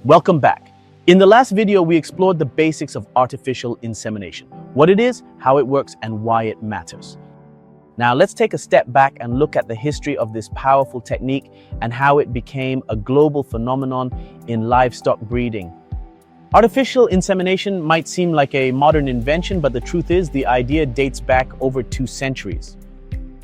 Welcome back. In the last video, we explored the basics of artificial insemination, what it is, how it works, and why it matters. Now let's take a step back and look at the history of this powerful technique and how it became a global phenomenon in livestock breeding. Artificial insemination might seem like a modern invention, but the truth is the idea dates back over 2 centuries.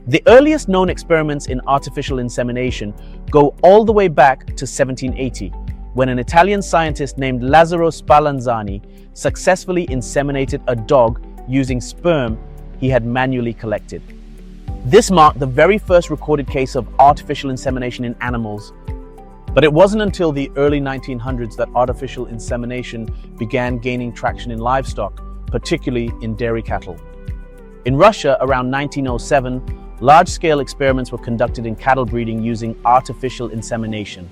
The earliest known experiments in artificial insemination go all the way back to 1780, when an Italian scientist named Lazzaro Spallanzani successfully inseminated a dog using sperm he had manually collected. This marked the very first recorded case of artificial insemination in animals. But it wasn't until the early 1900s that artificial insemination began gaining traction in livestock, particularly in dairy cattle. In Russia, around 1907, large-scale experiments were conducted in cattle breeding using artificial insemination.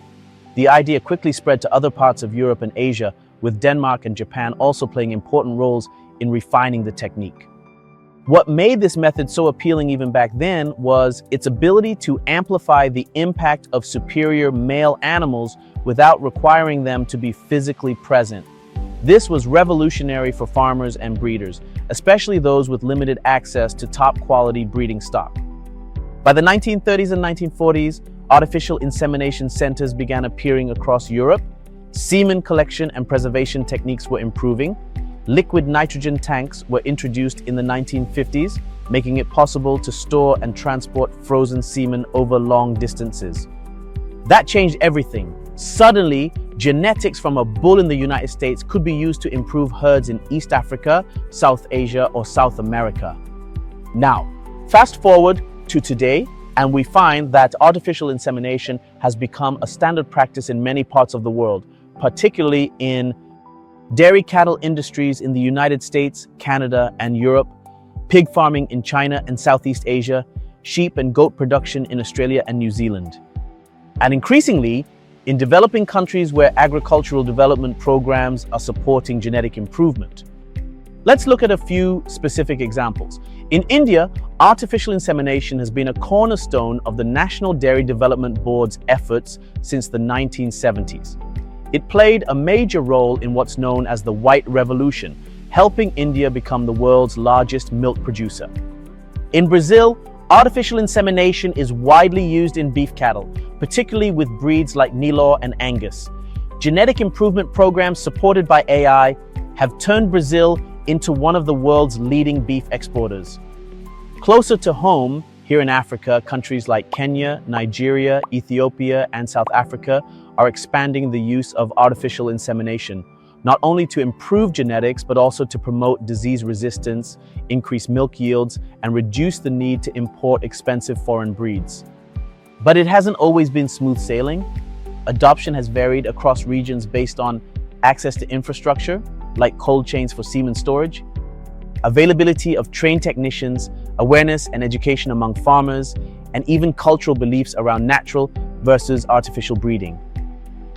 The idea quickly spread to other parts of Europe and Asia, with Denmark and Japan also playing important roles in refining the technique. What made this method so appealing even back then was its ability to amplify the impact of superior male animals without requiring them to be physically present. This was revolutionary for farmers and breeders, especially those with limited access to top-quality breeding stock. By the 1930s and 1940s, artificial insemination centers began appearing across Europe. Semen collection and preservation techniques were improving. Liquid nitrogen tanks were introduced in the 1950s, making it possible to store and transport frozen semen over long distances. That changed everything. Suddenly, genetics from a bull in the United States could be used to improve herds in East Africa, South Asia, or South America. Now, fast forward to today, and we find that artificial insemination has become a standard practice in many parts of the world, particularly in dairy cattle industries in the United States, Canada, and Europe, pig farming in China and Southeast Asia, sheep and goat production in Australia and New Zealand. And increasingly, in developing countries where agricultural development programs are supporting genetic improvement. Let's look at a few specific examples. In India, artificial insemination has been a cornerstone of the National Dairy Development Board's efforts since the 1970s. It played a major role in what's known as the White Revolution, helping India become the world's largest milk producer. In Brazil, artificial insemination is widely used in beef cattle, particularly with breeds like Nelore and Angus. Genetic improvement programs supported by AI have turned Brazil into one of the world's leading beef exporters. Closer to home, here in Africa, countries like Kenya, Nigeria, Ethiopia, and South Africa are expanding the use of artificial insemination, not only to improve genetics, but also to promote disease resistance, increase milk yields, and reduce the need to import expensive foreign breeds. But it hasn't always been smooth sailing. Adoption has varied across regions based on access to infrastructure, like cold chains for semen storage, availability of trained technicians, awareness and education among farmers, and even cultural beliefs around natural versus artificial breeding.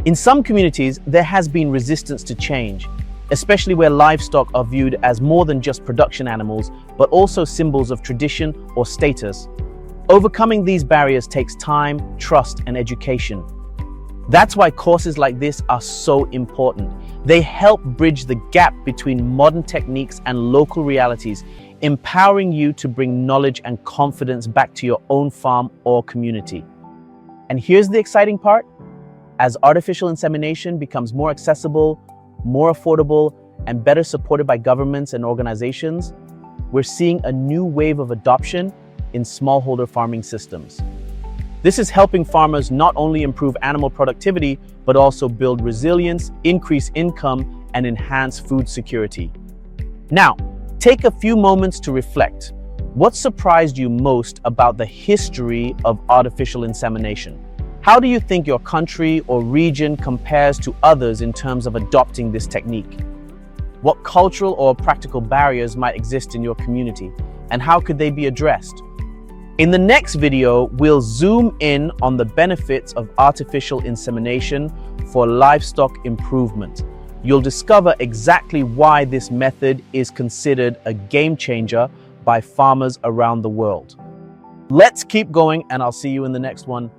In some communities, there has been resistance to change, especially where livestock are viewed as more than just production animals, but also symbols of tradition or status. Overcoming these barriers takes time, trust, and education. That's why courses like this are so important. They help bridge the gap between modern techniques and local realities, empowering you to bring knowledge and confidence back to your own farm or community. And here's the exciting part. As artificial insemination becomes more accessible, more affordable, and better supported by governments and organizations, we're seeing a new wave of adoption in smallholder farming systems. This is helping farmers not only improve animal productivity, but also build resilience, increase income, and enhance food security. Now, take a few moments to reflect. What surprised you most about the history of artificial insemination? How do you think your country or region compares to others in terms of adopting this technique? What cultural or practical barriers might exist in your community, and how could they be addressed? In the next video, we'll zoom in on the benefits of artificial insemination for livestock improvement. You'll discover exactly why this method is considered a game changer by farmers around the world. Let's keep going, and I'll see you in the next one.